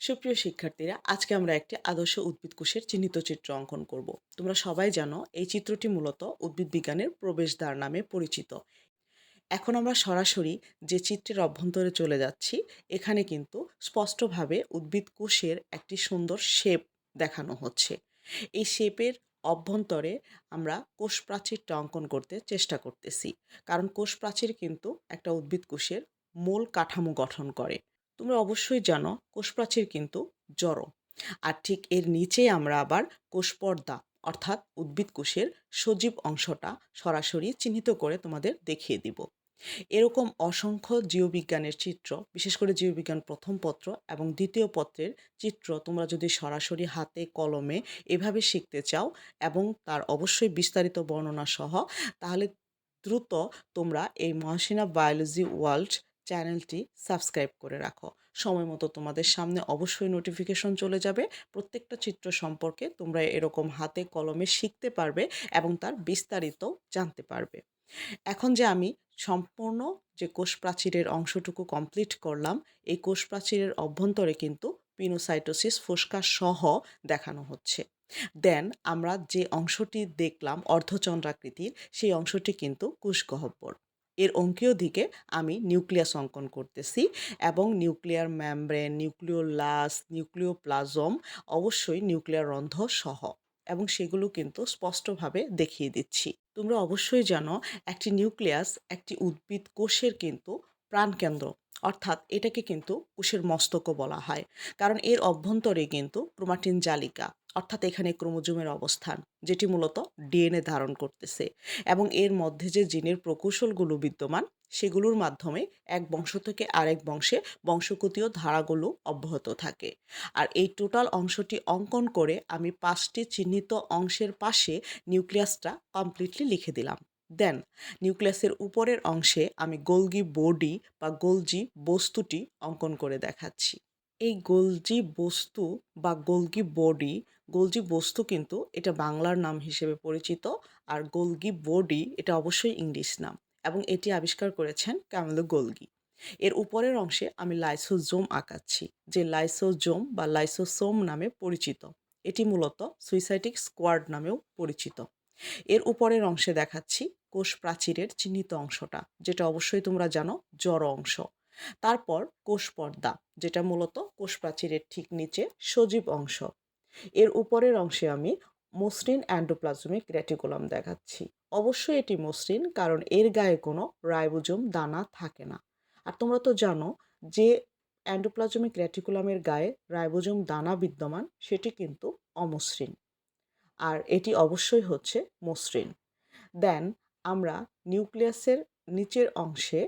সুপ্রিয় শিক্ষার্থীরা, আজকে আমরা একটি আদর্শ উদ্ভিদ কোষের চিহ্নিত চিত্র অঙ্কন করব। তোমরা সবাই জানো এই চিত্রটি মূলত উদ্ভিদ বিজ্ঞানের প্রবেশদ্বার নামে পরিচিত। এখন আমরা সরাসরি যে চিত্রের অভ্যন্তরে চলে যাচ্ছি, এখানে কিন্তু স্পষ্টভাবে উদ্ভিদ কোষের একটি সুন্দর শেপ দেখানো হচ্ছে। এই শেপের অভ্যন্তরে আমরা কোষ প্রাচীরটা অঙ্কন করতে চেষ্টা করতেছি, কারণ কোষ প্রাচীর কিন্তু একটা উদ্ভিদ কোষের মূল কাঠামো গঠন করে। তোমরা অবশ্যই জানো কোষ প্রাচীর কিন্তু জড়, আর ঠিক এর নিচেই আমরা আবার কোষ পর্দা অর্থাৎ উদ্ভিদ কোষের সজীব অংশটা সরাসরি চিহ্নিত করে তোমাদের দেখিয়ে দিব। এরকম অসংখ্য জীববিজ্ঞানের চিত্র, বিশেষ করে জীববিজ্ঞান প্রথম পত্র এবং দ্বিতীয় পত্রের চিত্র তোমরা যদি সরাসরি হাতে কলমে এভাবে শিখতে চাও এবং তার অবশ্যই বিস্তারিত বর্ণনা সহ, তাহলে দ্রুত তোমরা এই মহাশিনা বায়োলজি ওয়ার্ল্ড চ্যানেলটি সাবস্ক্রাইব করে রাখো। সময় মতো তোমাদের সামনে অবশ্যই নোটিফিকেশন চলে যাবে। প্রত্যেকটা চিত্র সম্পর্কে তোমরা এরকম হাতে কলমে শিখতে পারবে এবং তার বিস্তারিত জানতে পারবে। এখন যে আমি সম্পূর্ণ যে কোষ প্রাচীরের অংশটুকু কমপ্লিট করলাম, এই কোষ প্রাচীরের অভ্যন্তরে কিন্তু পিনোসাইটোসিস ফোস্কা সহ দেখানো হচ্ছে। দেন আমরা যে অংশটি দেখলাম অর্ধচন্দ্রাকৃতির, সেই অংশটি কিন্তু কোষগহ্বর। এর অঙ্কীয় দিকে আমি নিউক্লিয়াস অঙ্কন করতেছি এবং নিউক্লিয়ার মেমব্রেন, নিউক্লিওলাস, নিউক্লিওপ্লাজম, অবশ্যই নিউক্লিয়ার রন্ধ্র সহ, এবং সেগুলো কিন্তু স্পষ্টভাবে দেখিয়ে দিচ্ছি। তোমরা অবশ্যই জানো একটি নিউক্লিয়াস একটি উদ্ভিদ কোষের কিন্তু প্রাণকেন্দ্র, অর্থাৎ এটাকে কিন্তু কোষের মস্তকও বলা হয়, কারণ এর অভ্যন্তরে কিন্তু ক্রোমাটিন জালিকা অর্থাৎ এখানে ক্রোমোজোমের অবস্থান, যেটি মূলত ডিএনএ ধারণ করতেছে, এবং এর মধ্যে যে জিনের প্রকৌশলগুলো বিদ্যমান সেগুলোর মাধ্যমে এক বংশ থেকে আরেক বংশে বংশগতীয় ধারাগুলো অব্যাহত থাকে। আর এই টোটাল অংশটি অঙ্কন করে আমি 5টি চিহ্নিত অংশের পাশে নিউক্লিয়াসটা কমপ্লিটলি লিখে দিলাম। দেন নিউক্লিয়াসের উপরের অংশে আমি গোলজি বডি বা গোলজি বস্তুটি অঙ্কন করে দেখাচ্ছি। এই গোলজি বস্তু বা গোলজি বস্তু কিন্তু এটা বাংলার নাম হিসেবে পরিচিত, আর গোলজি বডি এটা অবশ্যই ইংলিশ নাম, এবং এটি আবিষ্কার করেছেন ক্যামেলো গোলজি। এর উপরের অংশে আমি লাইসোজোম আঁকাচ্ছি, যে লাইসোজোম বা লাইসোসোম নামে পরিচিত। এটি মূলত সুইসাইটিক স্কোয়াড নামেও পরিচিত। এর উপরের অংশে দেখাচ্ছি কোষ প্রাচীরের চিহ্নিত অংশটা, যেটা অবশ্যই তোমরা জানো জড় অংশ। তারপর কোষ পর্দা, যেটা মূলত কোষ প্রাচীরের ঠিক নিচে সজীব অংশ। এর উপরের অংশে আমি মসৃণ এন্ডোপ্লাজমিক রেটিকুলাম দেখাচ্ছি। অবশ্যই এটি মসৃণ, কারণ এর গায়ে কোনো রাইবোজোম দানা থাকে না। আর তোমরা তো জানো যে এন্ডোপ্লাজমিক রেটিকুলামের গায়ে রাইবোজোম দানা বিদ্যমান, সেটি কিন্তু অমসৃণ, আর এটি অবশ্যই হচ্ছে মসৃণ। দেন আমরা নিউক্লিয়াসের নিচের অংশে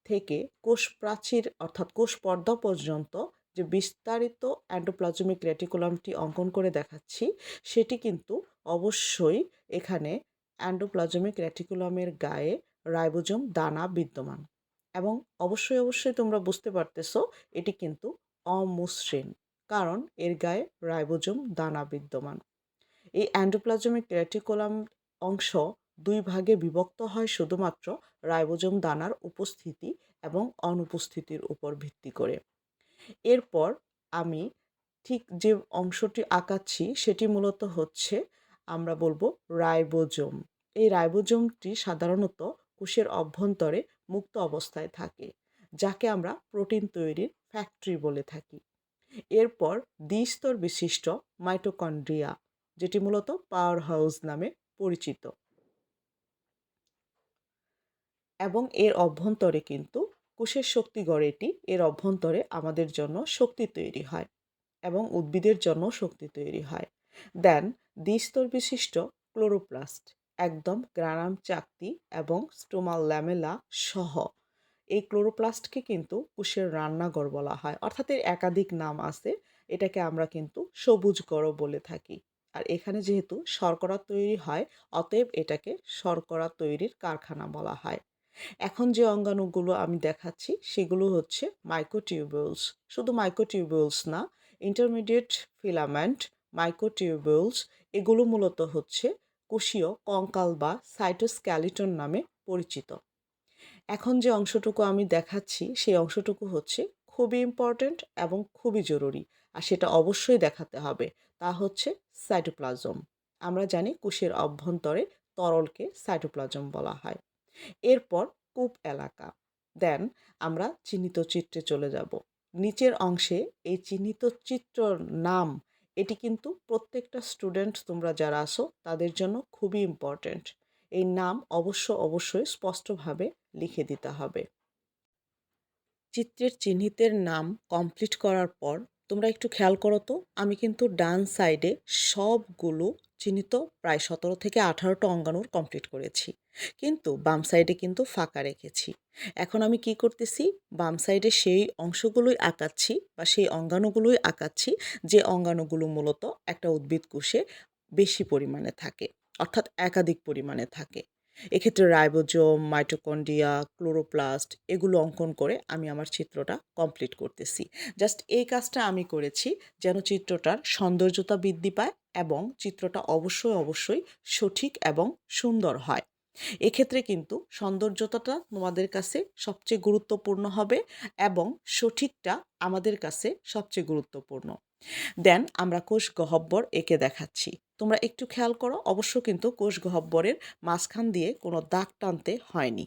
থেকে কোষ প্রাচীর অর্থাৎ কোষ পর্দা পর্যন্ত যে বিস্তারিত এন্ডোপ্লাজমিক রেটিকুলামটি অঙ্কন করে দেখাচ্ছি, সেটি কিন্তু অবশ্যই এখানে এন্ডোপ্লাজমিক রেটিকুলামের গায়ে রাইবোজোম দানা বিদ্যমান, এবং অবশ্যই তোমরা বুঝতে পারতেছো এটি কিন্তু অমসৃণ, কারণ এর গায়ে রাইবোজোম দানা বিদ্যমান। এই এন্ডোপ্লাজমিক রেটিকুলাম অংশ দুই ভাগে বিভক্ত হয় শুধুমাত্র রাইবোজোম দানার উপস্থিতি এবং অনুপস্থিতির উপর ভিত্তি করে। এরপর আমি ঠিক যে অংশটি আঁকাচ্ছি সেটি মূলত হচ্ছে, আমরা বলবো রাইবোজোম। এই রাইবোজোমটি সাধারণত কোষের অভ্যন্তরে মুক্ত অবস্থায় থাকে, যাকে আমরা প্রোটিন তৈরির ফ্যাক্টরি বলে থাকি। এরপর দ্বিস্তর বিশিষ্ট মাইটোকন্ড্রিয়া, যেটি মূলত পাওয়ার হাউস নামে পরিচিত, এবং এর অভ্যন্তরে কিন্তু কোষের শক্তিগড় এটি, এর অভ্যন্তরে আমাদের জন্য শক্তি তৈরি হয় এবং উদ্ভিদের জন্য শক্তি তৈরি হয়। দেন দ্বিস্তর বিশিষ্ট ক্লোরোপ্লাস্ট, একদম গ্রানাম চাকতি এবং স্টোমাল ল্যামেলা সহ। এই ক্লোরোপ্লাস্টকে কিন্তু কোষের রান্নাঘর বলা হয়, অর্থাৎ এর একাধিক নাম আছে। এটাকে আমরা কিন্তু সবুজ গড় বলে থাকি। আর এখানে যেহেতু শর্করা তৈরি হয়, অতএব এটাকে শর্করা তৈরির কারখানা বলা হয়। এখন যে অঙ্গাণুগুলো আমি দেখাচ্ছি সেগুলো হচ্ছে মাইক্রোটিউবিউলস। শুধু মাইক্রোটিউবিউলস না, ইন্টারমিডিয়েট ফিলামেন্ট, মাইক্রোটিউবিউলস, এগুলো মূলত হচ্ছে কোষীয় কঙ্কাল বা সাইটোস্কেলিটন নামে পরিচিত। এখন যে অংশটুকু আমি দেখাচ্ছি সেই অংশটুকু হচ্ছে খুবই ইম্পর্ট্যান্ট এবং খুবই জরুরি। আর সেটা অবশ্যই দেখাতে হবে। তা হচ্ছে সাইটোপ্লাজম। আমরা জানি কোষের অভ্যন্তরে তরলকে সাইটোপ্লাজম বলা হয়। এরপর কূপ এলাকা। দেন আমরা চিহ্নিত চিত্রে চলে যাব। নিচের অংশে এই চিহ্নিত চিত্রর নাম, এটি কিন্তু প্রত্যেকটা স্টুডেন্ট তোমরা যারা আছো তাদের জন্য খুবই ইম্পর্ট্যান্ট। এই নাম অবশ্যই স্পষ্টভাবে লিখে দিতে হবে। চিত্রের চিহ্নিতের নাম কমপ্লিট করার পর তোমরা একটু খেয়াল করো তো, আমি কিন্তু ডান সাইডে সবগুলো চিহ্নিত প্রায় 17 থেকে 18টা অঙ্গাণুর কমপ্লিট করেছি। কিন্তু বাম সাইডে কিন্তু ফাঁকা রেখেছি। এখন আমি কি করতেছি, বাম সাইডে সেই অংশগুলোই আঁকাচ্ছি বা সেই অঙ্গাণুগুলোই আঁকাচ্ছি যে অঙ্গাণুগুলো মূলত একটা উদ্ভিদ কোষে বেশি পরিমাণে থাকে, অর্থাৎ একাধিক পরিমাণে থাকে। এক্ষেত্রে রাইবোজোম, মাইটোকন্ড্রিয়া, ক্লোরোপ্লাস্ট এগুলো অঙ্কন করে আমি আমার চিত্রটা কমপ্লিট করতেছি। জাস্ট এই কাজটা আমি করেছি যেন চিত্রটার সৌন্দর্যতা বৃদ্ধি পায় এবং চিত্রটা অবশ্যই সঠিক এবং সুন্দর হয়। এক্ষেত্রে কিন্তু সৌন্দর্যতাটা তোমাদের কাছে সবচেয়ে গুরুত্বপূর্ণ হবে এবং সঠিকটা আমাদের কাছে সবচেয়ে গুরুত্বপূর্ণ। দেন আমরা কোষ গহ্বর এঁকে দেখাচ্ছি। তোমরা একটু খেয়াল করো, অবশ্য কিন্তু কোষ গহ্বরের মাঝখান দিয়ে কোনো দাগ টানতে হয়নি।